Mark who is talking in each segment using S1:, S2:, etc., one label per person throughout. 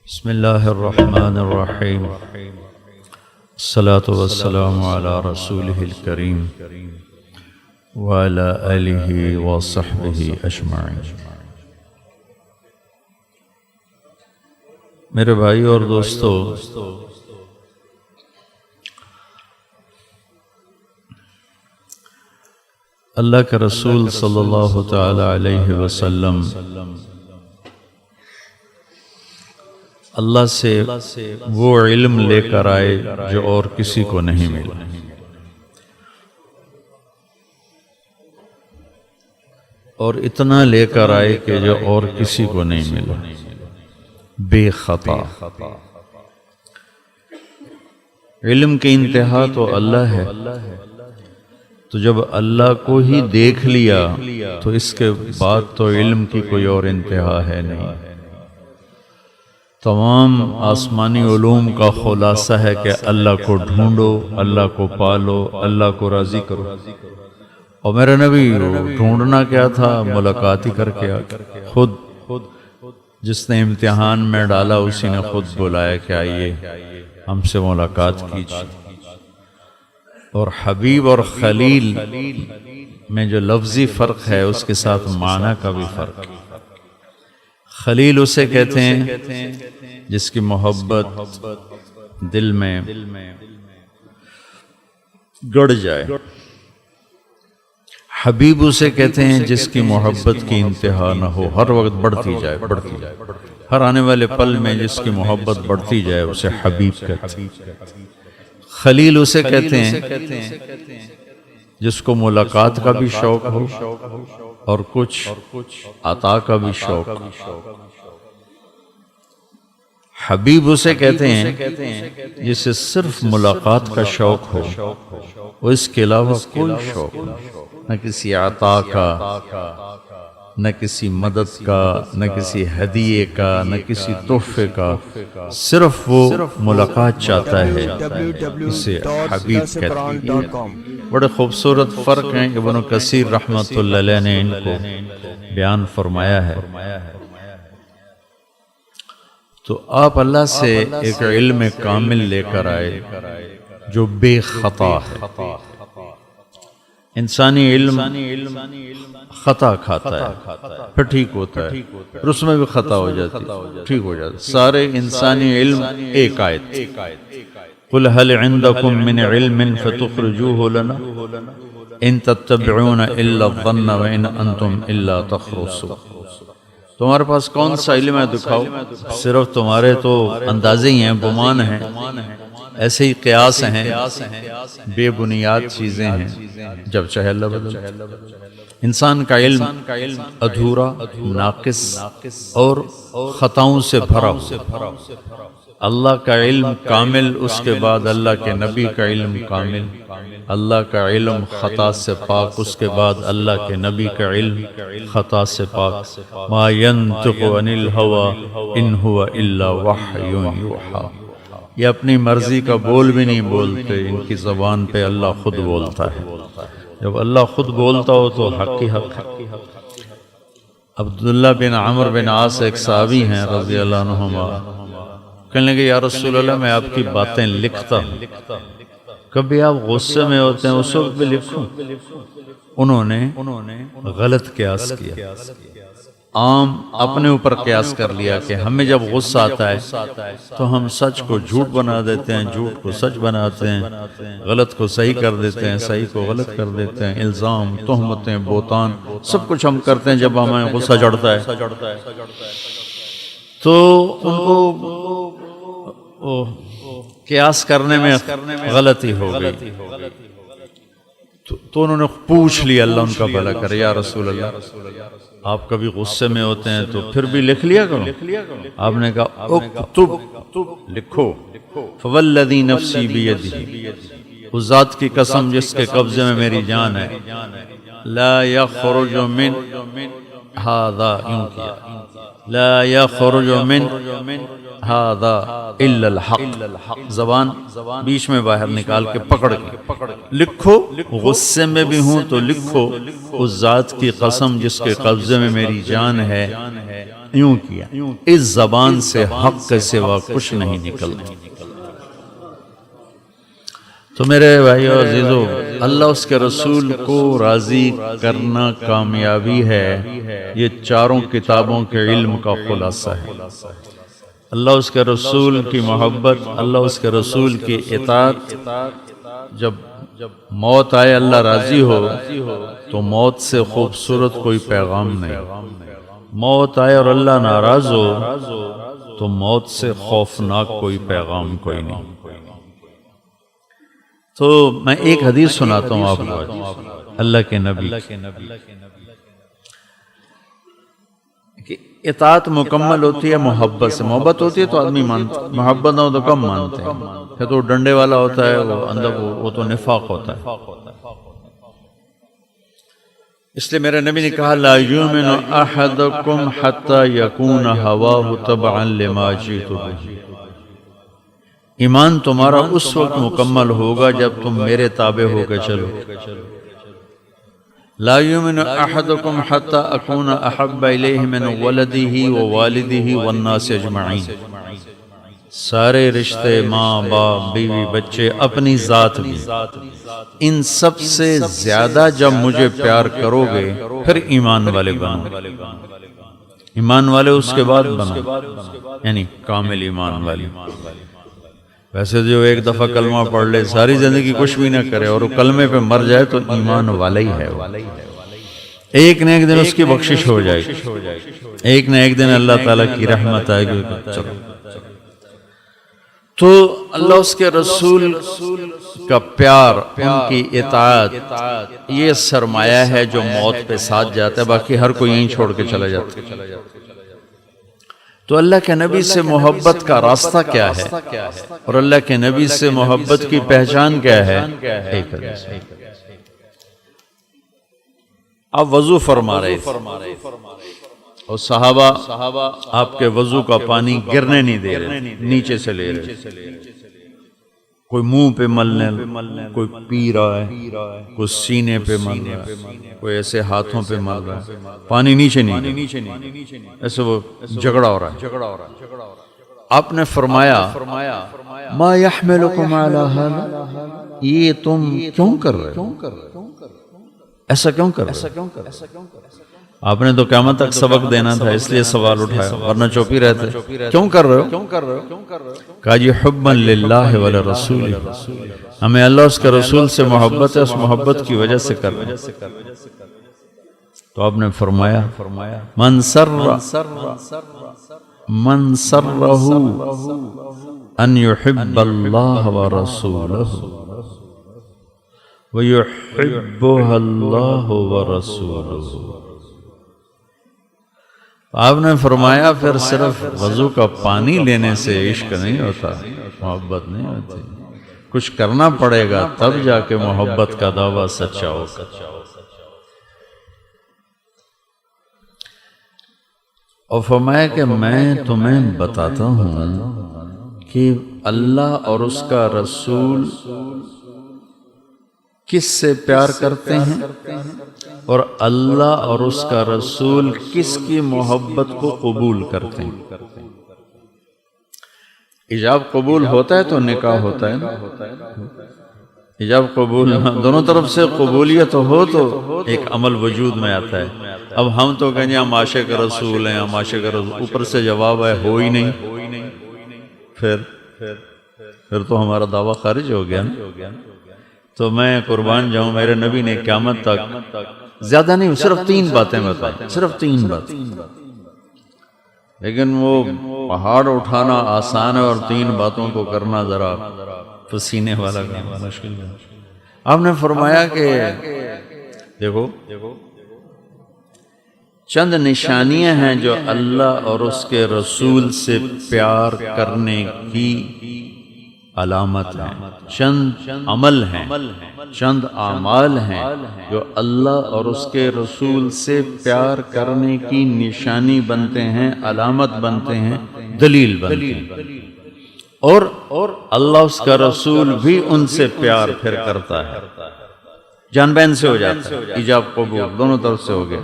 S1: بسم اللہ الرحمن الرحیم الصلاة والسلام علی رسولہ الکریم وعلی آلہ وصحبہ اجمعین۔ میرے بھائی اور دوستو، اللہ کے رسول صلی اللہ تعالی علیہ وسلم اللہ سے وہ علم لے کر آئے جو اور کسی کو نہیں ملا، اور اتنا لے کر آئے کہ جو اور کسی کو نہیں ملا، بے خطا۔ علم کی انتہا تو اللہ ہے، تو جب اللہ کو ہی دیکھ لیا تو اس کے بعد تو علم کی کوئی اور انتہا ہے نہیں۔ تمام آسمانی علوم کا خلاصہ ہے کہ اللہ کو ڈھونڈو، اللہ کو پالو، اللہ کو راضی کرو۔ اور میرے نبی ڈھونڈنا کیا تھا؟ ملاقات ہی کر کے خود جس نے امتحان میں ڈالا اسی نے خود بلایا کہ آئیے ہم سے ملاقات کیجیے۔ اور حبیب اور خلیل میں جو لفظی فرق ہے اس کے ساتھ معنی کا بھی فرق ہے۔ خلیل اسے کہتے ہیں جس کی محبت دل میں گڑ جائے، حبیب اسے کہتے ہیں جس کی محبت کی انتہا نہ ہو، ہر وقت بڑھتی جائے، ہر آنے والے پل میں جس کی محبت بڑھتی جائے اسے حبیب کہتے ہیں۔ خلیل اسے کہتے ہیں جس کو ملاقات کا بھی شوق ہو اور کچھ عطا کا بھی شوق۔ حبیب اسے کہتے ہیں جسے صرف ملاقات کا شوق ہو، اور اس کے علاوہ کوئی شوق نہ کسی عطا کا، نہ کسی مدد کا، نہ کسی ہدیے کا، نہ کسی تحفے کا، صرف وہ ملاقات چاہتا ہے، اسے حبیب کہتے ہیں۔ بڑے خوبصورت فرق ہیں، ابن کثیر رحمۃ اللہ علیہ نے ان کو بیان فرمایا ہے۔ تو آپ اللہ سے ایک علم کامل لے کر آئے جو بے خطا ہے۔ انسانی علم خطا کھاتا ہے پھر ٹھیک ہوتا ہے، پھر اس میں بھی خطا ہو جاتی، ٹھیک ہو جاتا ہے۔ سارے انسانی علم ایک آیت، قُلْ هَلْ عِنْدَكُم مِّنْ عِلْمٍ فَتُخْرِجُوهُ لَنَا إِن تَتَّبِعُونَ إِلَّا الظَّنَّ وَإِنْ أَنْتُمْ إِلَّا تَخْرُصُونَ۔ تمہارے پاس کون سا علم ہے دکھاؤ، صرف تمہارے تو اندازے ہی ہیں، گمان ہیں، ایسے ہی قیاس ہیں، بے بنیاد چیزیں ہیں، جب چاہے اللہ بدل۔ انسان کا علم ادھورا، ناقص اور خطاؤں سے بھرا ہوا۔ اللہ کا علم کامل، اس کے بعد اللہ کے نبی کا علم کامل۔ اللہ کا علم خطا سے پاک، اس کے بعد اللہ کے نبی کا علم خطا سے پاک۔ ما ينطق عن الهوى ان هو الا وحی یوحی۔ یہ اپنی مرضی کا بول بھی نہیں بولتے، ان کی زبان پہ اللہ خود بولتا ہے۔ جب اللہ خود بولتا ہو تو حق ہی حق ہے۔ عبداللہ بن عمرو بن عاص ایک صحابی ہیں رضی اللہ عنہما، کہنے لگے یا رسول اللہ میں آپ کی باتیں لکھتا ہوں، کبھی آپ غصے میں ہوتے ہیں اس وقت بھی لکھوں؟ انہوں نے غلط قیاس کیا، عام اپنے اوپر قیاس کر لیا کہ ہمیں جب غصہ آتا ہے تو ہم سچ کو جھوٹ بنا دیتے ہیں، جھوٹ کو سچ بناتے ہیں، غلط کو صحیح کر دیتے ہیں، صحیح کو غلط کر دیتے ہیں، الزام، تہمتیں، بہتان، سب کچھ ہم کرتے ہیں جب ہمیں غصہ چڑھتا ہے۔ تو ان کو قیاس کرنے میں غلطی ہو گئی، تو انہوں نے پوچھ لیا، اللہ ان کا بھلا کرے، یا رسول اللہ آپ کبھی غصے میں ہوتے ہیں تو پھر بھی لکھ لیا کرو۔ آپ نے کہا اکتب، لکھو، فوالذی نفسی بیدہ، اس ذات کی قسم جس کے قبضے میں میری جان ہے، لا یخرج من ہذا یوں کیا، لا یخرج من ہذا الا الحق، زبان بیچ میں باہر نکال کے پکڑ کے لکھو، غصے میں بھی ہوں تو لکھو، اس ذات کی قسم جس کے قبضے میں میری جان ہے، یوں کیا، اس زبان سے حق کے سوا کچھ نہیں نکلتا۔ تو میرے بھائیو عزیزو، اللہ اس کے رسول کو راضی کرنا کامیابی ہے، یہ چاروں کتابوں کے علم کا خلاصہ ہے۔ اللہ اس کے رسول کی محبت، اللہ اس کے رسول کی اطاعت، جب موت آئے اللہ راضی ہو تو موت سے خوبصورت کوئی پیغام نہیں، موت آئے اور اللہ ناراض ہو تو موت سے خوفناک کوئی پیغام کوئی نہیں۔ تو میں ایک حدیث سناتا ہوں آپ کو اللہ کے نبی کہ اطاعت مکمل ہوتی ہے محبت سے، محبت ہوتی ہے تو آدمی مانتا ہے، محبت نہ ہو تو کم مانتے ہیں، پھر تو ڈنڈے والا ہوتا ہے، وہ اندر وہ تو نفاق ہوتا ہے۔ اس لیے میرے نبی نے کہا لا یؤمن احدکم حتی یکون ہواہ تبعا لما جئت بہ، ایمان تمہارا اس وقت مکمل ہوگا جب تم میرے تابع ہو کے چلو۔ لا یؤمن احدکم حتی اکون احب الیہ من ولدہ ووالدہ والناس اجمعین، سارے رشتے، ماں باپ بیوی بچے اپنی ذات بھی، ان سب سے زیادہ جب مجھے پیار کرو گے پھر ایمان والے بنو، ایمان والے اس کے بعد بنو، یعنی کامل ایمان والے۔ ویسے جو ایک دفعہ کلمہ پڑھ لے ساری زندگی کچھ بھی نہ کرے اور وہ کلمے پہ مر جائے تو ایمان والا ہی ہے، وہ ایک نہ ایک دن اس کی بخشش ہو جائے گی، ایک نہ ایک دن اللہ تعالیٰ کی رحمت آئے گی۔ چلو تو اللہ اس کے رسول کا پیار، ان کی اطاعت، یہ سرمایہ ہے جو موت پہ ساتھ جاتا ہے، باقی ہر کوئی یہیں چھوڑ کے چلا جاتا ہے۔ تو اللہ کے نبی سے محبت کا راستہ کیا ہے اور اللہ کے نبی سے محبت کی پہچان کیا ہے؟ ایک حدیث، آپ وضو فرما رہے تھے اور صحابہ آپ کے وضو کا پانی گرنے نہیں دے رہے، نیچے سے لے رہے، کوئی منہ پہ ملنے، کوئی پی رہا ہے، کوئی سینے پہ مل رہا ہے، کوئی ایسے ہاتھوں پہ مل رہا ہے، پانی نیچے نہیں، ایسے وہ جھگڑا ہو رہا ہے۔ آپ نے فرمایا ما یحملکم علی ھذا، یہ تم کیوں کر رہے ہو، ایسا کیوں کر رہے ہو؟ آپ نے تو قیامت تک سبق دینا تھا، اس لیے سوال اٹھایا، ورنہ چوپی رہتے، کیوں کر رہے ہو؟ کہا جی حبا للہ ولرسول، ہمیں اللہ اس کے رسول سے محبت ہے، اس محبت کی وجہ سے کر رہے ہیں۔ تو آپ نے فرمایا من سرہ ان یحب اللہ ورسولہ ویحبہ اللہ ورسولہ، آپ نے فرمایا پھر صرف وضو کا پانی لینے سے عشق نہیں ہوتا، محبت نہیں ہوتی، کچھ کرنا پڑے گا تب جا کے محبت کا دعویٰ سچا ہوگا۔ اور فرمایا کہ میں تمہیں بتاتا ہوں کہ اللہ اور اس کا رسول کس سے پیار کرتے ہیں اور اللہ اور اس کا رسول کس کی محبت کو قبول کرتے ہیں۔ ایجاب قبول ہوتا ہے تو نکاح ہوتا ہے نا، ایجاب قبول دونوں طرف سے قبولیت ہو تو ایک عمل وجود میں آتا ہے۔ اب ہم تو کہیں ہم عاشق رسول ہیں، ہم عاشق رسول، اوپر سے جواب ہے ہو ہی نہیں، پھر تو ہمارا دعویٰ خارج ہو گیا نا۔ تو میں قربان جاؤں، میرے نبی نے قیامت تک زیادہ نہیں، صرف 3 باتیں بتائیں، صرف 3 باتیں، لیکن وہ پہاڑ اٹھانا آسان ہے اور 3 باتوں کو کرنا ذرا پسینے والا کام مشکل ہے۔ آپ نے فرمایا کہ دیکھو چند نشانیاں ہیں جو اللہ اور اس کے رسول سے پیار کرنے کی علامت ہیں، چند عمل ہیں، چند اعمال ہیں جو اللہ اور اس کے رسول سے پیار کرنے کی نشانی بنتے ہیں، علامت بنتے ہیں، دلیل بنتے ہیں، اور اللہ اس کا رسول بھی ان سے پیار پھر کرتا ہے، جان بین سے ہو جاتا ہے، ایجاب قبول دونوں طرف سے ہو گیا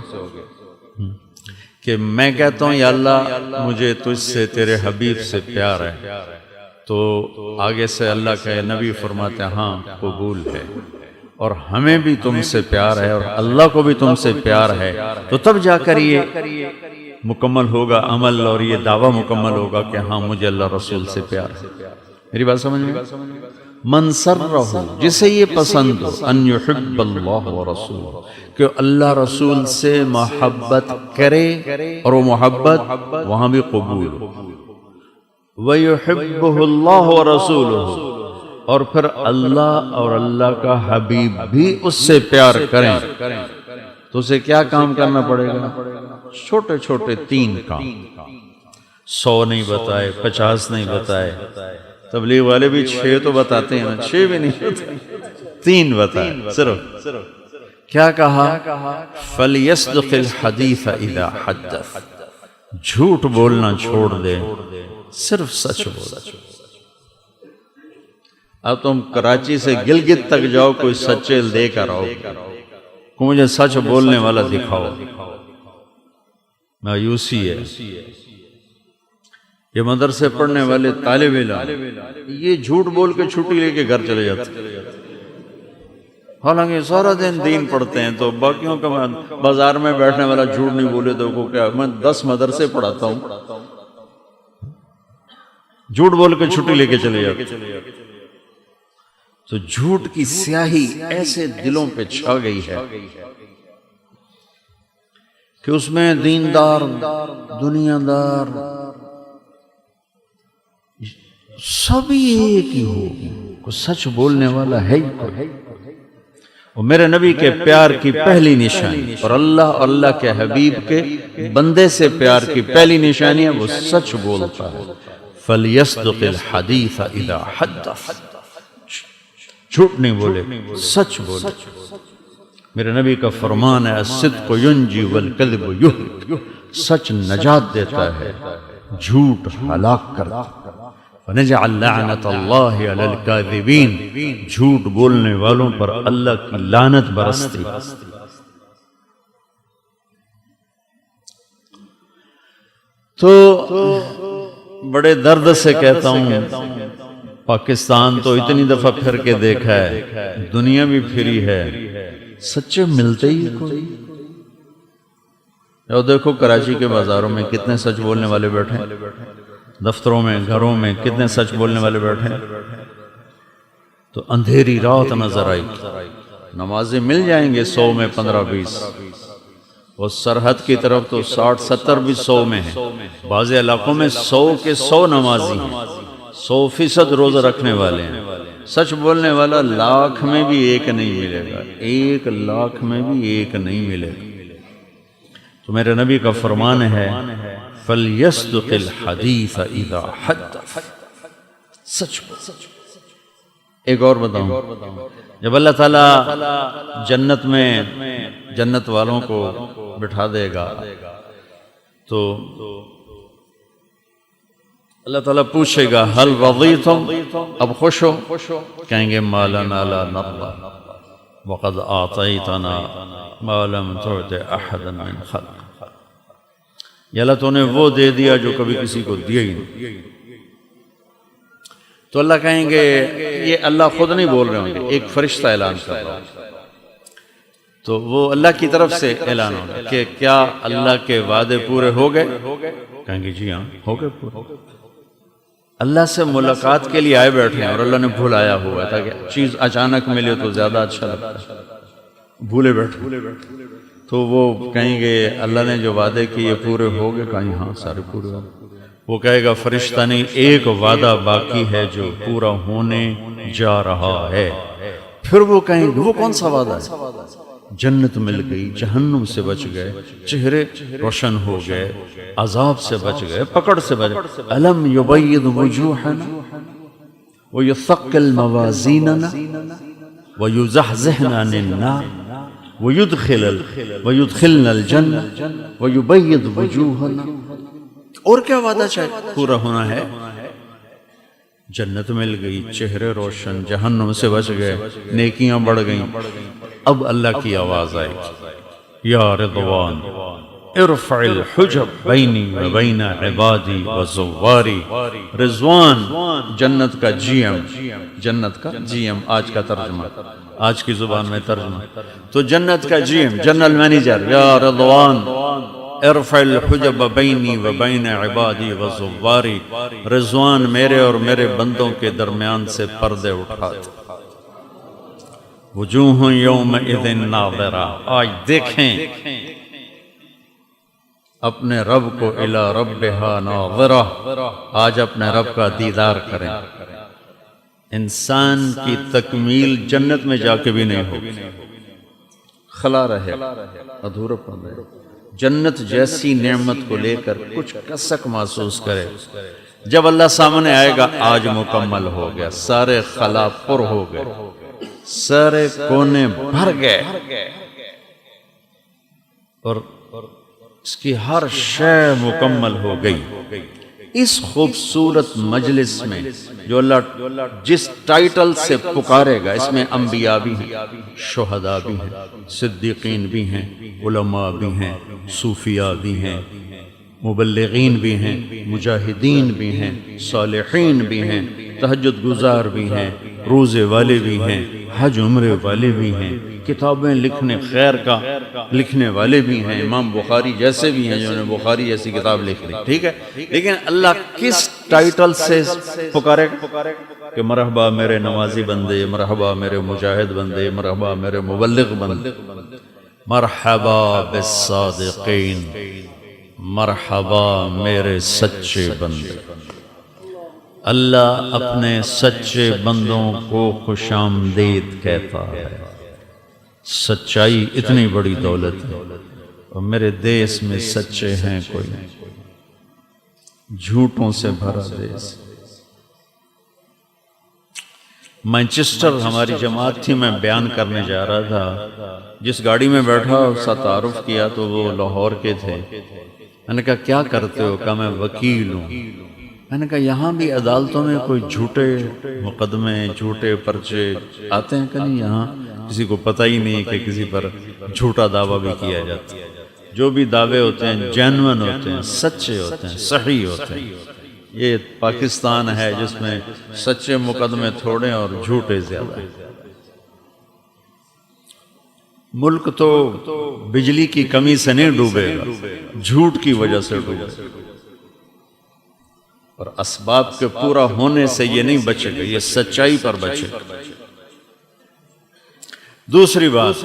S1: کہ میں کہتا ہوں یا اللہ مجھے تجھ سے تیرے حبیب سے پیار ہے، تو آگے سے اللہ کا نبی فرماتے ہیں ہاں قبول ہے، اور ہمیں بھی تم سے پیار ہے اور اللہ کو بھی تم سے پیار ہے، تو تب جا کر یہ مکمل ہوگا عمل اور یہ دعویٰ مکمل ہوگا کہ ہاں مجھے اللہ رسول سے پیار ہے۔ میری بات سمجھ میں؟ من سرہ، جسے یہ پسند ہو، ان یحب اللہ ورسولہ، کہ اللہ رسول سے محبت کرے اور وہ محبت وہاں بھی قبول ہو، وَيُحِبُّهُ اللَّهُ وَرَسُولُهُ، اور پھر اللہ اور اللہ کا حبیب بھی اس سے پیار کریں، تو اسے کیا کام کرنا پڑے گا؟ چھوٹے چھوٹے 3 کام، 100 نہیں بتائے، 50 نہیں بتائے، تبلیغ والے بھی 6 تو بتاتے ہیں، 6 بھی نہیں بتائے، 3 بتائے صرف۔ کیا کہا؟ فَلْيَصْدِقِ الْحَدِيثَ إِذَا حَدَّثَ، جھوٹ بولنا چھوڑ دے، صرف سچ بول۔ اب تم کراچی سے گلگت تک جاؤ، کوئی سچے دے کر آؤ کہ مجھے سچ بولنے والا دکھاؤ، مایوسی ہے۔ یہ مدرسے پڑھنے والے طالب علم یہ جھوٹ بول کے چھٹی لے کے گھر چلے جاتے، حالانکہ سارا دن دین پڑھتے ہیں، تو باقیوں کا بازار میں بیٹھنے والا جھوٹ نہیں بولے تو کو کیا، میں 10 مدرسے پڑھاتا ہوں، جھوٹ بول کے چھٹی لے کے چلے جاتے۔ تو جھوٹ کی سیاہی ایسے دلوں پہ چھا گئی ہے کہ اس میں دیندار، دنیا دار سبھی ایک ہی ہو، کوئی سچ بولنے والا ہے ہی کوئی۔ وہ میرے نبی کے پیار کی پہلی نشانی اور اللہ اور اللہ کے حبیب کے بندے سے پیار کی پہلی نشانی ہے وہ سچ بولتا ہے۔ فَلْيَصْدِقِ الْحَدِيثَ إِذَا حَدَّثَ، جھوٹ نہیں بولے، سچ بولے۔ میرے نبی کا فرمان ہے الصدق ينجي والكذب يهلك، سچ نجات دیتا ہے، جھوٹ ہلاک کرتا ہے۔ وَنَجْعَلْ لَعْنَةَ اللَّهِ عَلَى الْكَاذِبِينَ، جھوٹ بولنے والوں پر اللہ کی لعنت برستی۔ تو بڑے درد سے کہتا ہوں، پاکستان تو اتنی دفعہ پھر کے دیکھا ہے، دنیا بھی پھری ہے، سچے ملتے ہی کوئی۔ اور دیکھو کراچی کے بازاروں میں کتنے سچ بولنے والے بیٹھے ہیں، دفتروں میں، گھروں میں کتنے سچ بولنے والے بیٹھے ہیں۔ تو اندھیری رات نظر آئی، نمازیں مل جائیں گے 100 میں 15-20، اور سرحد کی طرف تو 60-70 بھی 100 میں ہیں، بعض علاقوں میں 100 کے 100 نمازی ہیں، 100% روزہ رکھنے والے ہیں۔ سچ بولنے والا 1,00,000 میں بھی ایک نہیں ملے گا، 1,00,000 میں بھی ایک نہیں ملے گا۔ تو میرے نبی کا فرمان ہے فَلْيَصْدِقِ الْحَدِيثَ إِذَا حَدَّثَ، سچ بول۔ ایک اور بتاؤں، جب اللہ تعالیٰ جنت میں جنت والوں کو بٹھا دے گا تو اللہ تعالیٰ پوچھے گا هل رضیتم، اب خوش ہو؟ کہیں گے ما لنا لا نرضى وقد اعطیتنا ما لم تعط احدا من خلق، یا اللہ تو نے وہ دے دیا جو کبھی کسی کو دیا ہی نہیں۔ تو اللہ کہیں گے، یہ اللہ خود نہیں بول رہے ہوں گے، ایک فرشتہ اعلان کر رہا ہے، تو وہ اللہ کی طرف سے اعلان ہوگا کہ کیا اللہ کے وعدے پورے ہو گئے؟ کہیں گے جی ہاں ہو گئے پورے۔ اللہ سے ملاقات کے لیے آئے بیٹھے ہیں اور اللہ نے بھلایا ہوا ہے، تاکہ چیز اچانک ملے تو زیادہ اچھا لگتا ہے، بھولے بیٹھے۔ تو وہ کہیں گے اللہ نے جو وعدے کیے پورے ہو گئے؟ کہیں ہاں سارے پورے ہو گئے۔ وہ کہے گا فرشتہ نہیں، ایک وعدہ باقی ہے جو پورا ہونے جا رہا ہے۔ پھر وہ کہیں گے وہ کون سا وعدہ ہے؟ جنت مل گئی، جہنم سے بچ گئے، چہرے روشن ہو گئے، عذاب سے بچ گئے، پکڑ سے بچ گئے۔ الم یبید وجوہنا، وَيُثَقِّلْ مَوَازِينَنَا وَيُزَحْزِحْنَا عَنِ النَّارِ وَيُدْخِلْنَا الْجَنَّةَ وَيُبَيِّضْ وُجُوهَنَا. اور کیا وعدہ چاہیے پورا ہونا ہے؟ جنت مل گئی، چہرے روشن، جہنم سے بچ گئے، نیکیاں بڑھ گئیں. اب اللہ کی آواز آئی، یا رضوان ارفع الحجب بینی و بین عبادی و زواری. رضوان جنت کا جی ایم، جنت کا جی ایم، آج کا ترجمہ، آج کی زبان میں ترجمہ. تو جنت کا جی ایم، جنرل مینیجر، یا رضوان ارفع الحجب بینی و بین عبادی و زواری. رضوان میرے اور میرے بندوں کے درمیان سے پردے اٹھا دے. وجوہ یومئذ ناظرہ، آج دیکھیں اپنے رب کو، الی ربہا ناظرہ، آج اپنے رب کا دیدار کریں. انسان کی تکمیل جنت میں جا کے بھی نہیں ہوگی، خلا رہے، ادھورا پن رہے. جنت جیسی نعمت کو لے کر کچھ کسک محسوس کرے. جب اللہ سامنے آئے گا، آج مکمل ہو گیا، سارے خلا پر ہو گئے، سارے کونے بھر گئے، اور اس کی ہر شے مکمل ہو گئی. اس خوبصورت مجلس میں جو اللہ جس ٹائٹل سے پکارے گا، اس میں انبیاء بھی ہیں، شہداء بھی ہیں، صدیقین بھی ہیں، علماء بھی ہیں، صوفیاء بھی ہیں، مبلغین بھی ہیں، مجاہدین بھی ہیں، صالحین بھی ہیں، تہجد گزار بھی ہیں، روزے والے بھی ہیں، حج عمرے والے بھی ہیں، کتابیں لکھنے خیر کا لکھنے والے بھی ہیں، امام بخاری جیسے بھی ہیں جنہوں نے بخاری جیسی کتاب لکھ لی. ٹھیک ہے، لیکن اللہ کس ٹائٹل سے پکارے گا کہ مرحبا میرے نمازی بندے، مرحبا میرے مجاہد بندے، مرحبا میرے مبلغ بندے، مرحبا بالصادقین، مرحبا میرے سچے بندے. اللہ اپنے سچے بندوں کو خوش آمدید کہتا ہے. سچائی اتنی بڑی دولت ہے، اور میرے دیس میں سچے ہیں کوئی نہیں، جھوٹوں سے بھرا دیس. مانچسٹر ہماری جماعت تھی، میں بیان کرنے جا رہا تھا، جس گاڑی میں بیٹھا اس کا تعارف کیا تو وہ لاہور کے تھے. میں نے کہا کیا کرتے ہو؟ کہا میں وکیل ہوں. میں نے کہا یہاں بھی عدالتوں میں کوئی جھوٹے مقدمے، جھوٹے پرچے آتے ہیں کہ نہیں؟ یہاں کسی کو پتہ ہی نہیں کہ کسی پر جھوٹا دعویٰ بھی کیا جاتا ہے. جو بھی دعوے ہوتے ہیں جینوئن ہوتے ہیں، سچے ہوتے ہیں، صحیح ہوتے ہیں. یہ پاکستان ہے جس میں سچے مقدمے تھوڑے اور جھوٹے زیادہ ہیں. ملک تو بجلی کی کمی سے نہیں ڈوبے گا، جھوٹ کی وجہ سے ڈوبے گا، اور اسباب کے پورا ہونے سے یہ نہیں بچے گا، یہ سچائی پر بچے گا. دوسری بات،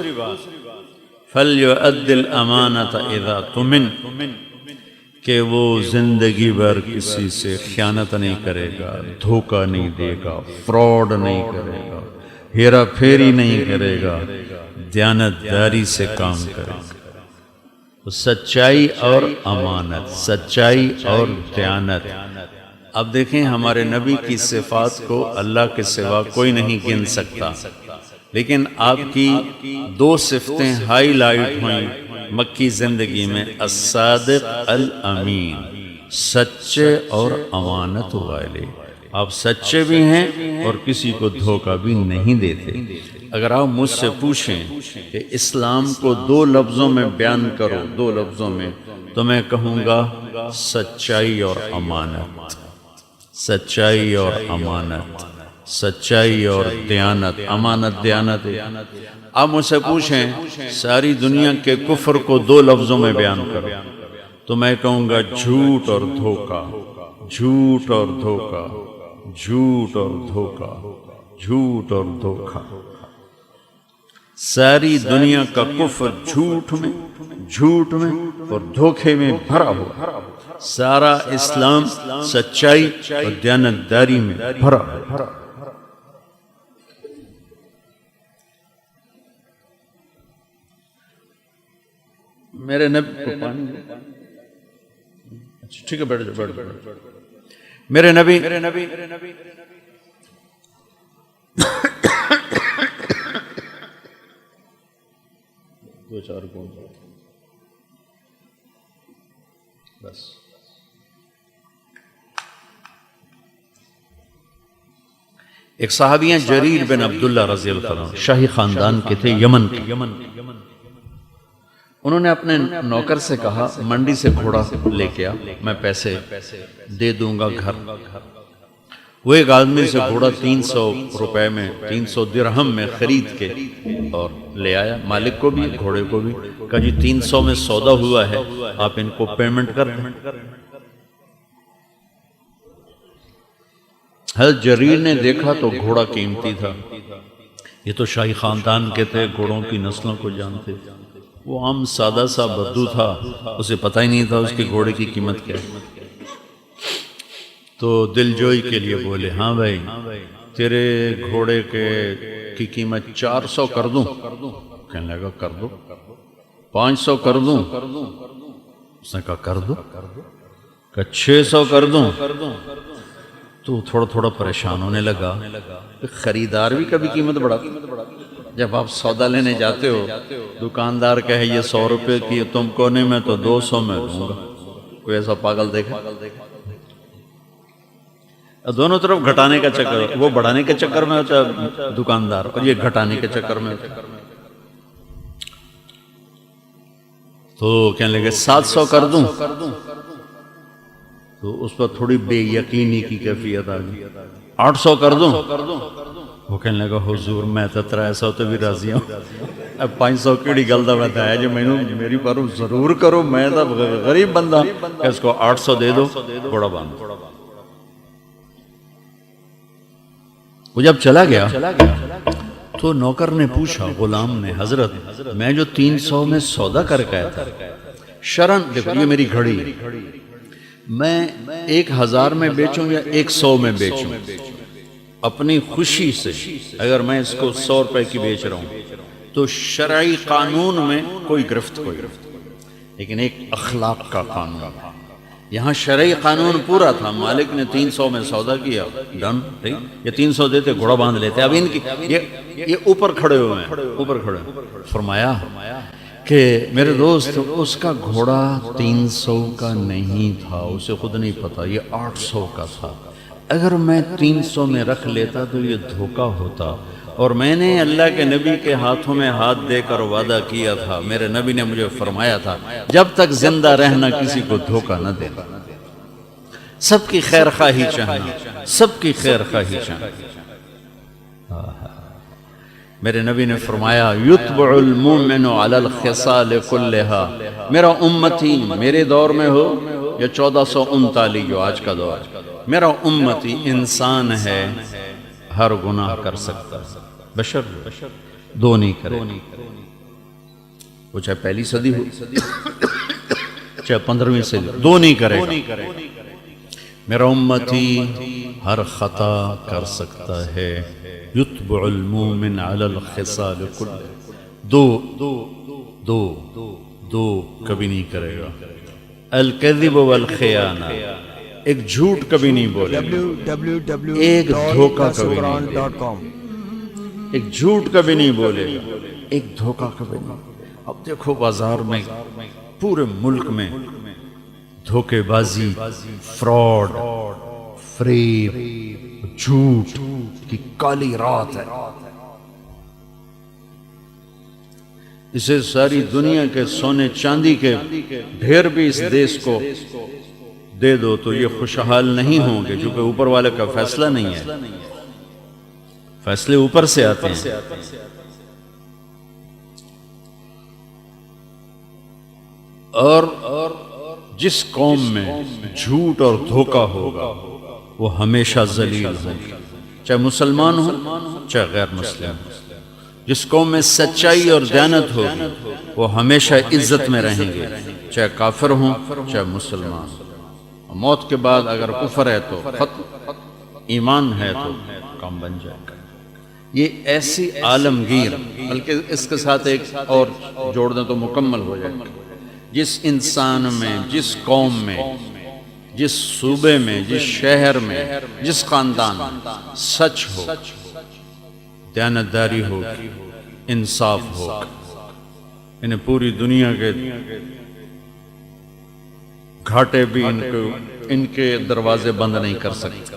S1: فَلْيُؤَدِّ الْأَمَانَةَ إِذَا تُمِنْ، کہ وہ زندگی بھر کسی سے خیانت نہیں کرے گا، دھوکہ نہیں دے گا، فراڈ نہیں کرے گا، ہیرا پھیری نہیں کرے گا، دیانتداری سے کام کرے گا. سچائی اور امانت، سچائی اور دیانت. اب دیکھیں ہمارے نبی کی صفات کو اللہ کے سوا کوئی نہیں گن سکتا، لیکن آپ کی دو صفتیں ہائی لائٹ ہوئیں مکی زندگی میں، الصادق الامین، سچے اور امانت والے. آپ سچے بھی ہیں اور کسی کو دھوکہ بھی نہیں دیتے. اگر آپ مجھ سے پوچھیں کہ اسلام کو دو لفظوں میں بیان کرو، دو لفظوں میں، تو میں کہوں گا سچائی اور امانت، سچائی اور امانت، سچائی اور دیانت. امانت دیانت. آپ مجھ سے پوچھیں ساری دنیا کے کفر کو دو لفظوں میں بیان کرو، تو میں کہوں گا جھوٹ اور دھوکہ، جھوٹ اور دھوکہ، جھوٹ اور دھوکہ، جھوٹ اور دھوکہ. ساری دنیا کا کفر جھوٹ میں اور دھوکے میں بھرا ہوا، سارا اسلام سچائی اور دیانتداری میں بھرا ہوا. میرے نبی کو پانی، ٹھیک ہے بیٹھ جاؤ. میرے نبی دو چار گون بس. ایک صحابی ہیں جریر بن عبداللہ رضی اللہ عنہ، شاہی خاندان کے تھے، یمن کے. انہوں نے اپنے نوکر سے کہا منڈی سے گھوڑا لے کے آ، میں پیسے دے دوں گا گھر. وہ ایک آدمی سے گھوڑا 300 روپے میں، 300 درہم میں خرید کے اور لے آیا. مالک کو بھی گھوڑے کو بھی کہا جی 300 میں سودا ہوا ہے، آپ ان کو پیمنٹ کر دیں. حضرت جریر نے دیکھا تو گھوڑا قیمتی تھا، یہ تو شاہی خاندان کے تھے، گھوڑوں کی نسلوں کو جانتے. وہ عام سادہ سا بدو تھا، اسے پتہ ہی نہیں تھا اس کے گھوڑے کی قیمت کیا ہے. تو دل جوئی کے لیے بولے ہاں بھائی تیرے گھوڑے کی قیمت 400 کر دوں؟ کہنے لگا کر دو. 500 کر دوں؟ اس نے کہا کر دو. کہا 600 کر دوں؟ تو تھوڑا تھوڑا پریشان ہونے لگا. خریدار بھی کبھی قیمت بڑھاتا. جب آپ سودا لینے جاتے ہو دکاندار کہے یہ 100 روپے کی تم کو نہیں میں تو 200 میں دوں گا. کوئی ایسا پاگل دیکھا؟ دونوں طرف گھٹانے کا چکر، وہ بڑھانے کے چکر میں ہوتا ہے دکاندار، اور یہ گھٹانے کے چکر میں ہوتا ہے. تو کہنے لگے 700 کر دوں؟ تو اس پر تھوڑی بے یقینی کی کیفیت آ گئی. 800 کر دوں؟ وہ کہنے لگا حضور میں تو 300 تو بھی راضی ہوں. اب 500 کیڑی گل دا بتایا جو مینوں میری پر ضرور کرو، میں تو غریب بندہ. کہ اس کو 800 دے دو، گھوڑا باندھ. وہ جب چلا گیا تو نوکر نے پوچھا غلام نے، حضرت میں جو 300 میں سودا کر کے آیا تھا شرن، دیکھو یہ میری گھڑی، میں 1000 میں بیچوں یا 100 میں بیچوں، اپنی خوشی سے اگر میں اس کو 100 روپے کی بیچ رہا ہوں تو شرعی قانون میں کوئی گرفت لیکن ایک اخلاق کا قانون. یہاں شرعی قانون پورا تھا. مالک نے 300 میں سودا کیا، ڈن، یہ 300 دیتے گھوڑا باندھ لیتے. اب ان کی یہ اوپر کھڑے ہوئے ہیں، اوپر کھڑے. فرمایا کہ میرے دوست اس کا گھوڑا 300 کا نہیں تھا، اسے خود نہیں پتا، یہ 800 کا تھا. اگر میں 300 میں رکھ لیتا تو یہ دھوکہ ہوتا، اور میں نے اللہ کے نبی کے ہاتھوں میں ہاتھ دے کر وعدہ کیا تھا. میرے نبی نے مجھے فرمایا تھا جب تک زندہ رہنا کسی کو دھوکہ نہ دینا، سب کی خیر خواہی چاہنا، سب کی خیر خواہی چاہنا. میرے نبی نے فرمایا یتبع المؤمن علی الخصال کلہا. میرا امتی میرے دور میں ہو یا 1439 جو آج کا دور، میرا امتی انسان ہے، ہر گناہ کر سکتا ہے، بشر دو نہیں کرے. وہ چاہے پہلی صدی ہو چاہے 15ویں صدی، دو نہیں کرے. میرا امتی ہر خطا کر سکتا ہے. یتبع المؤمن علی الخصال کل، دو کبھی نہیں کرے گا. الکذب والخیانہ، ایک جھوٹ کبھی نہیں بولے، ایک دھوکہ کبھی نہیں، ایک جھوٹ کبھی نہیں بولے گا، ایک دھوکہ کبھی نہیں. اب دیکھو بازار میں پورے ملک میں دھوکے بازی، فراڈ، فریب، جھوٹ کی کالی رات ہے. اسے ساری دنیا کے سونے چاندی کے ڈھیر بھی اس دیش کو دے دو تو یہ خوشحال نہیں ہوں گے، کیونکہ اوپر والے کا فیصلہ نہیں ہے. فیصلے اوپر سے آتے ہیں. اور جس قوم میں جھوٹ اور دھوکہ ہوگا وہ ہمیشہ ذلیل ہوگی، چاہے مسلمان ہو چاہے غیر مسلم. جس قوم میں سچائی اور دیانت ہوگی وہ ہمیشہ عزت میں رہیں گے، چاہے کافر ہوں چاہے مسلمان. موت کے بعد اگر کفر ہے تو ختم، ایمان ہے تو کام بن جائے گا. یہ ایسی عالمگیر، بلکہ اس کے ساتھ ایک اور جوڑ دیں تو مکمل ہو جائے گا. جس انسان میں، جس قوم میں، جس صوبے میں، جس شہر میں، جس خاندان میں سچ ہو، دیانتداری ہوگی، انصاف ہوگا، انہیں پوری دنیا کے گھاٹے بھی ان کے دروازے بند نہیں کر سکتے،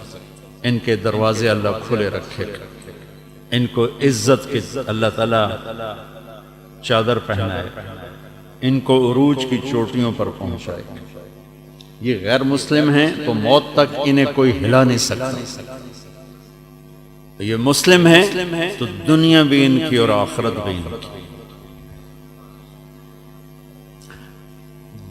S1: ان کے دروازے اللہ کھلے رکھے گا، ان کو عزت کی اللہ تعالیٰ چادر پہنائے، ان کو عروج کی چوٹیوں پر پہنچائے گا۔ یہ غیر مسلم ہیں تو موت تک انہیں کوئی ہلا نہیں سکتا، یہ مسلم ہیں تو دنیا بھی ان کی اور آخرت بھی ان کی۔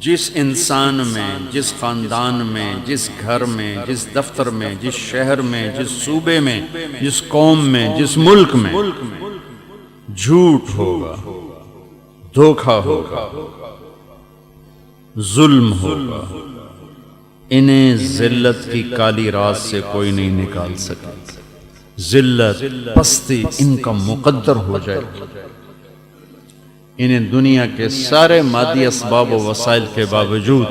S1: جس انسان میں، جس خاندان میں، جس گھر میں، جس دفتر میں، جس شہر میں، جس صوبے میں، جس قوم میں، جس ملک میں جھوٹ ہوگا، دھوکہ ہوگا، ظلم ہوگا، انہیں ذلت کی کالی رات سے کوئی نہیں نکال سکے، ذلت پستی ان کا مقدر ہو جائے گا، انہیں دنیا کے سارے مادی اسباب و وسائل کے باوجود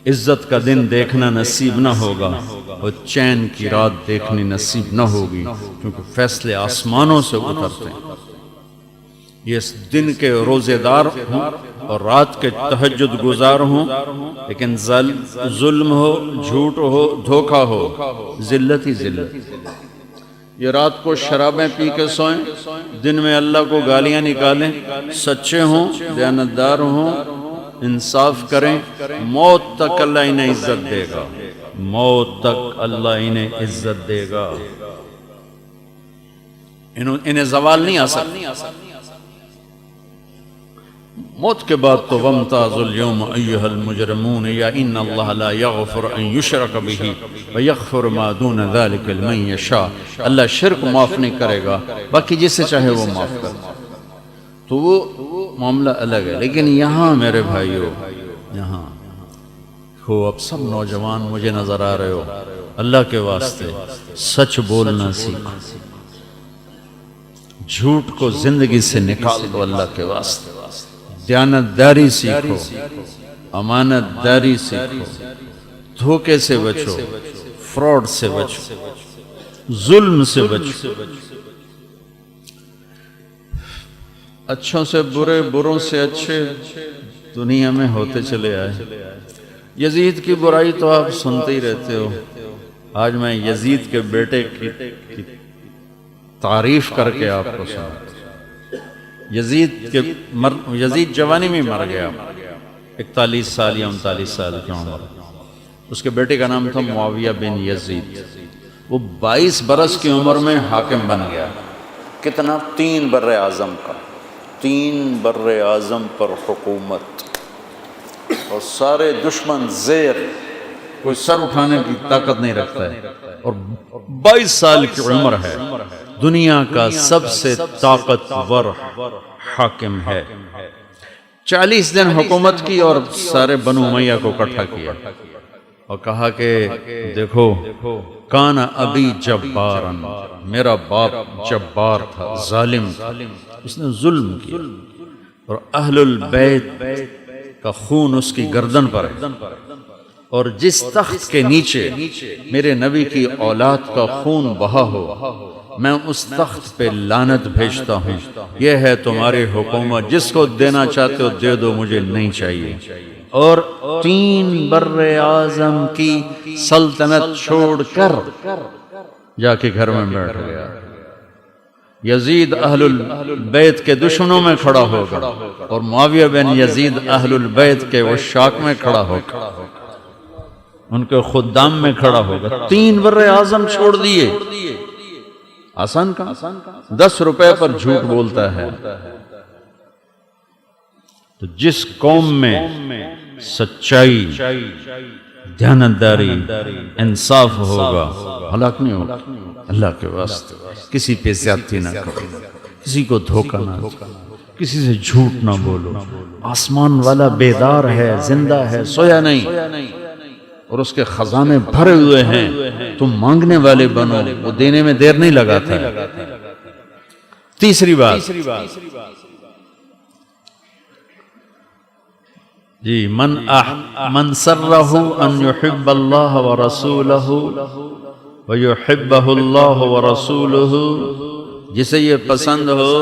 S1: عزت کا دن دیکھنا نصیب نہ ہوگا اور چین کی رات دیکھنی نصیب نہ ہوگی، کیونکہ فیصلے آسمانوں سے اترتے ہیں۔ یہ اس دن کے روزے دار ہوں اور رات کے تہجد گزار ہوں، لیکن ظلم ہو، جھوٹ ہو، دھوکہ ہو، ذلت ہی ذلت۔ یہ رات کو شرابیں پی کے سوئیں، دن میں اللہ کو گالیاں نکالیں، سچے ہوں، دیانتدار ہوں، انصاف کریں، موت تک اللہ انہیں عزت دے گا، موت تک اللہ انہیں عزت دے گا، انہیں زوال نہیں آ سکتا۔ موت کے بعد تو وَامْتَازُوا الْيَوْمَ أَيُّهَا الْمُجْرِمُونَ یا ان اللہ لا یغفر ان یشرک بہ ویغفر ما دون ذلک لمن یشاء، اللہ شرک معاف نہیں کرے گا، باقی جسے چاہے وہ معاف کر، تو وہ معاملہ الگ ہے۔ لیکن یہاں میرے بھائیو، یہاں ہو، اب سب نوجوان مجھے نظر آ رہے ہو، اللہ کے واسطے سچ بولنا سیکھو، جھوٹ کو زندگی سے نکال دو، اللہ کے واسطے دیانتداری سیکھو، امانت داری سیکھو، دھوکے سے بچو، فراڈ سے بچو، ظلم سے بچو، اچھوں سے برے، بروں سے اچھے دنیا میں ہوتے چلے آئے۔ یزید کی برائی تو آپ سنتے ہی رہتے ہو، آج میں یزید کے بیٹے کی تعریف کر کے آپ کو سنا۔ یزید جوانی میں مر گیا، 41 سال یا 39 سال کی عمر، اس کے بیٹے کا نام تھا معاویہ بن یزید، وہ 22 برس کی عمر میں حاکم بن گیا، کتنا؟ 3 بر اعظم کا، 3 بر اعظم پر حکومت، اور سارے دشمن زیر، کوئی سر اٹھانے کی طاقت نہیں رکھتا ہے، اور 22 سال کی عمر ہے، دنیا کا سب سے طاقتور حاکم ہے۔ 40 دن حکومت کی اور سارے بنو امیہ کو اکٹھا کیا اور کہا کہ دیکھو، کان ابی جبارن، میرا باپ جبار تھا، ظالم تھا، اس نے ظلم کیا، اور اہل البیت کا خون اس کی گردن پر ہے، اور جس تخت کے نیچے میرے نبی کی اولاد کا خون بہا ہو، میں اس تخت پہ لعنت بھیجتا ہوں، یہ ہے تمہاری حکومت، جس کو دینا چاہتے ہو دے دو، مجھے نہیں چاہیے۔ اور 3 بر اعظم کی سلطنت چھوڑ کر جا کے گھر میں بیٹھ گیا۔ یزید اہل البیت کے دشمنوں میں کھڑا ہوگا، اور معاویہ بن یزید اہل البیت کے عشاق میں کھڑا ہوگا، ان کے خدام میں کھڑا ہوگا۔ 3 بر اعظم چھوڑ دیے، آسان کہاں؟ 10 روپے پر جھوٹ بولتا ہے۔ تو جس قوم میں سچائی، دیانتداری، انصاف ہوگا، ہلاک نہیں ہوگا۔ اللہ کے واسطے کسی پہ زیادتی نہ کرو، کسی کو دھوکہ نہ دو، کسی سے جھوٹ نہ بولو۔ آسمان والا بیدار ہے، زندہ ہے، سویا نہیں، اور اس کے خزانے بھرے ہوئے ہیں، تم مانگنے والے بنو، وہ دینے میں دیر نہیں لگاتا ہے۔ تیسری بات جی، من سرہ ان یحب اللہ ورسولہ ویحبہ اللہ ورسولہ جسے یہ پسند ہو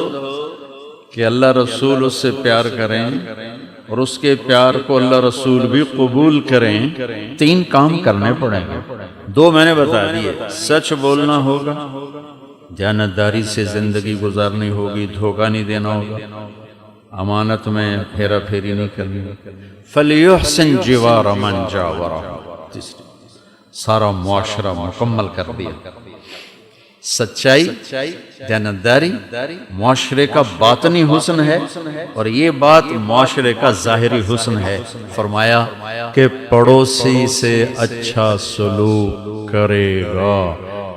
S1: کہ اللہ رسول اس سے پیار کریں اور اس کے پیار کو اللہ رسول بھی قبول کریں، 3 کام کرنے پڑیں گے۔ 2 میں نے بتا دیے، سچ بولنا ہوگا، دیانتداری سے زندگی گزارنی ہوگی، دھوکہ نہیں دینا ہوگا، امانت میں پھیرا پھیری نہیں کرنی، فَلْيُحْسِنْ جِوَارَ مَنْ جَاوَرَهُ، سارا معاشرہ مکمل کر دیا۔ سچائی، دیانتداری معاشرے کا باطنی حسن ہے اور یہ بات معاشرے کا ظاہری حسن ہے۔ فرمایا کہ پڑوسی سے اچھا سلوک کرے گا،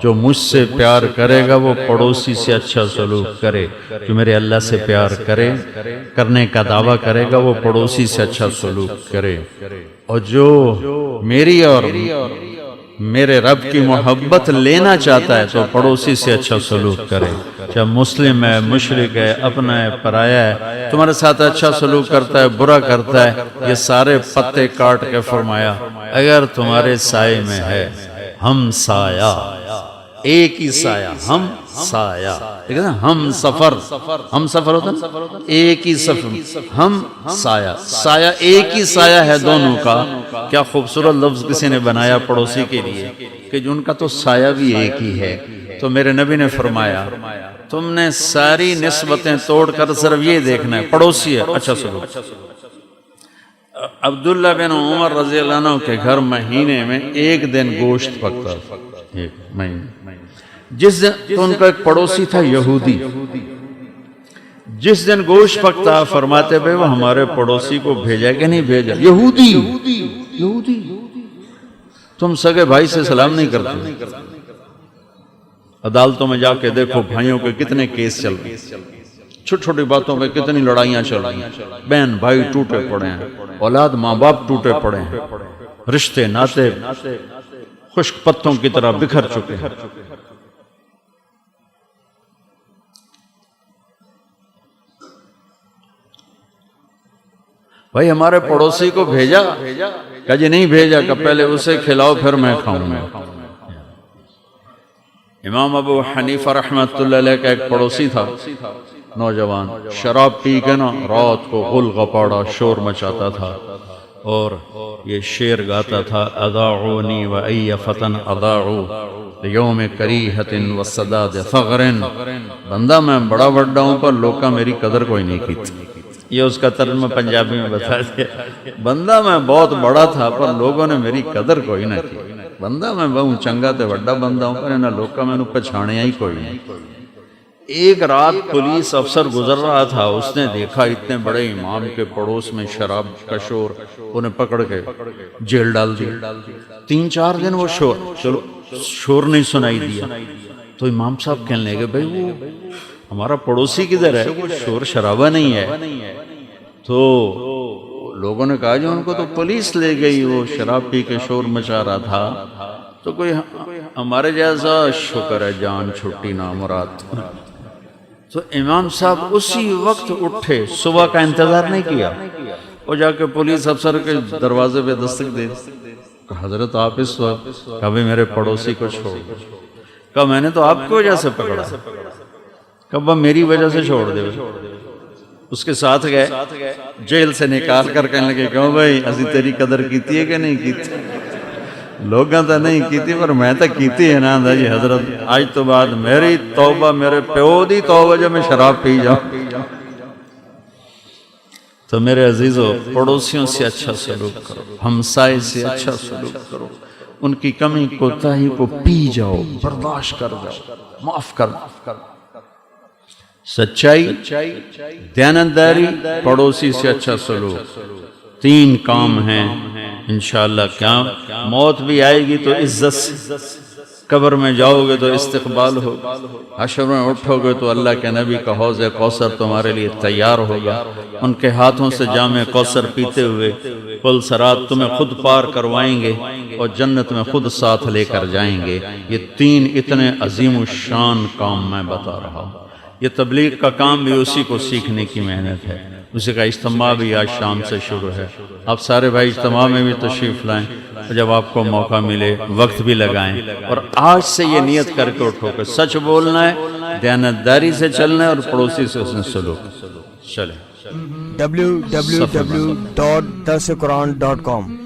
S1: جو مجھ سے پیار کرے گا وہ پڑوسی سے اچھا سلوک کرے، جو میرے اللہ سے پیار کرنے کا دعویٰ کرے گا وہ پڑوسی سے اچھا سلوک کرے، اور جو میری اور میرے رب کی محبت لینا چاہتا ہے تو پڑوسی سے اچھا سلوک کرے، چاہے مسلم ہے، مشرک ہے، اپنا ہے، پرایا ہے، تمہارے ساتھ اچھا سلوک کرتا ہے، برا کرتا ہے، یہ سارے پتے کاٹ کے فرمایا اگر تمہارے سائے میں ہے ہم سایہ، ایک ہی سایہ، ہم سایہ، ٹھیک ہے نا، ہم سفر ہوتا ہے ایک ہی سفر، ہم سایہ، سایہ ایک ہی سایہ ہے دونوں کا۔ کیا خوبصورت لفظ کسی نے بنایا پڑوسی کے لیے کہ جن کا تو سایہ بھی ایک ہی ہے۔ تو میرے نبی نے فرمایا تم نے ساری نسبتیں توڑ کر صرف یہ دیکھنا ہے پڑوسی ہے اچھا سلوک۔ عبداللہ بن عمر رضی اللہ عنہ کے گھر مہینے میں 1 دن گوشت پکتا، 1 مہینے، جس دن تو ان کا ایک پڑوسی تھا یہودی، جس دن گوشت پکتا فرماتے بھائی وہ ہمارے پڑوسی کو بھیجا کہ نہیں بھیجا، یہودی، تم سگے بھائی سے سلام نہیں کرتے۔ عدالتوں میں جا کے دیکھو بھائیوں کے کتنے کیس چل رہے ہیں، چھوٹی چھوٹی باتوں پہ کتنی لڑائیاں چل رہی ہیں، بہن بھائی ٹوٹے پڑے ہیں، اولاد ماں باپ ٹوٹے پڑے ہیں، رشتے ناتے خشک پتوں کی طرح بکھر چکے ہیں۔ بھائی ہمارے پڑوسی کو بھیجا، کہا جی نہیں بھیجا، کہ پہلے اسے کھلاؤ پھر میں کھاؤں گا۔ امام ابو حنیفہ رحمۃ اللہ علیہ کا ایک پڑوسی تھا، نوجوان، شراب پی کے نا رات کو غل غپاڑا شور مچاتا تھا اور یہ شعر گاتا تھا، اضاعونی و ای فتن اضاعو لیوم کریہت و صداد فغر، بندہ میں بڑا بڑا ہوں پر لوکا میری قدر کوئی نہیں کی تھی۔ یہ اس کا ترجمہ پنجابی میں بتا دیا، بندہ میں بہت بڑا تھا پر لوگوں نے میری قدر کوئی نہ کی، بندہ میں بہت چنگا تے بڑا بندہ ہوں پر انہاں لوکاں میں پچھاڑیا ہی کوئی نہیں۔ ایک رات پولیس افسر گزر رہا تھا، اس نے دیکھا اتنے بڑے امام کے پڑوس میں شراب کا شور، انہیں پکڑ کے جیل ڈال دیا۔ 3-4 دن وہ شور نہیں سنائی دیا، تو امام صاحب کہنے لگے بھائی وہ ہمارا پڑوسی کدھر ہے، وہ شور شرابہ نہیں ہے۔ تو لوگوں نے کہا جو ان کو تو پولیس لے گئی، وہ شراب پی کے شور مچا رہا تھا، تو کوئی ہمارے جیسا شکر ہے جان چھٹی نامراد۔ تو امام صاحب اسی وقت اٹھے، صبح کا انتظار نہیں کیا، وہ جا کے پولیس افسر کے دروازے پہ دستک دے، کہا حضرت آپ اس وقت، کبھی میرے پڑوسی کو چھوڑ، کہا میں نے تو آپ کی وجہ سے پکڑا، کہا میری وجہ سے چھوڑ دے۔ اس کے ساتھ گئے، جیل سے نکال کر کہنے لگے کہوں بھائی اسی تیری قدر کیتی ہے کہ نہیں کیتی، لوگاں تو نہیں کیتی پر میں تو کیتی ہے نا جی حضرت، آج تو بعد میری توبہ، میرے پیو دی توبہ جو میں شراب پی جاؤں۔ تو میرے عزیزو پڑوسیوں سے اچھا سلوک کرو، ہمسائے سے اچھا سلوک کرو، ان کی کمی کوتاہی کو پی جاؤ، برداشت کر جاؤ، معاف کر۔ سچائی، دیانتداری، پڑوسی سے اچھا سلوک، 3 کام ہیں انشاءاللہ۔ کیا موت بھی آئے گی تو عزت سے، قبر میں جاؤ گے تو استقبال ہو، حشر میں اٹھو گے تو اللہ کے نبی کا حوض کوثر تمہارے لیے تیار ہوگا، ان کے ہاتھوں سے جام کوثر پیتے ہوئے پل صراط تمہیں خود پار کروائیں گے اور جنت میں خود ساتھ لے کر جائیں گے۔ یہ 3 اتنے عظیم الشان کام میں بتا رہا ہوں۔ یہ تبلیغ کا کام بھی اسی کو سیکھنے کی محنت ہے، اسی کا اجتماع بھی آج شام سے شروع ہے۔ آپ سارے بھائی اجتماع میں بھی تشریف لائیں، جب آپ کو موقع ملے وقت بھی لگائیں، اور آج سے یہ نیت کر کے اٹھو کہ سچ بولنا ہے دیانتداری سے چلنا ہے اور پڑوسی سے اس نے سلوک چلیں
S2: www.darsequran.com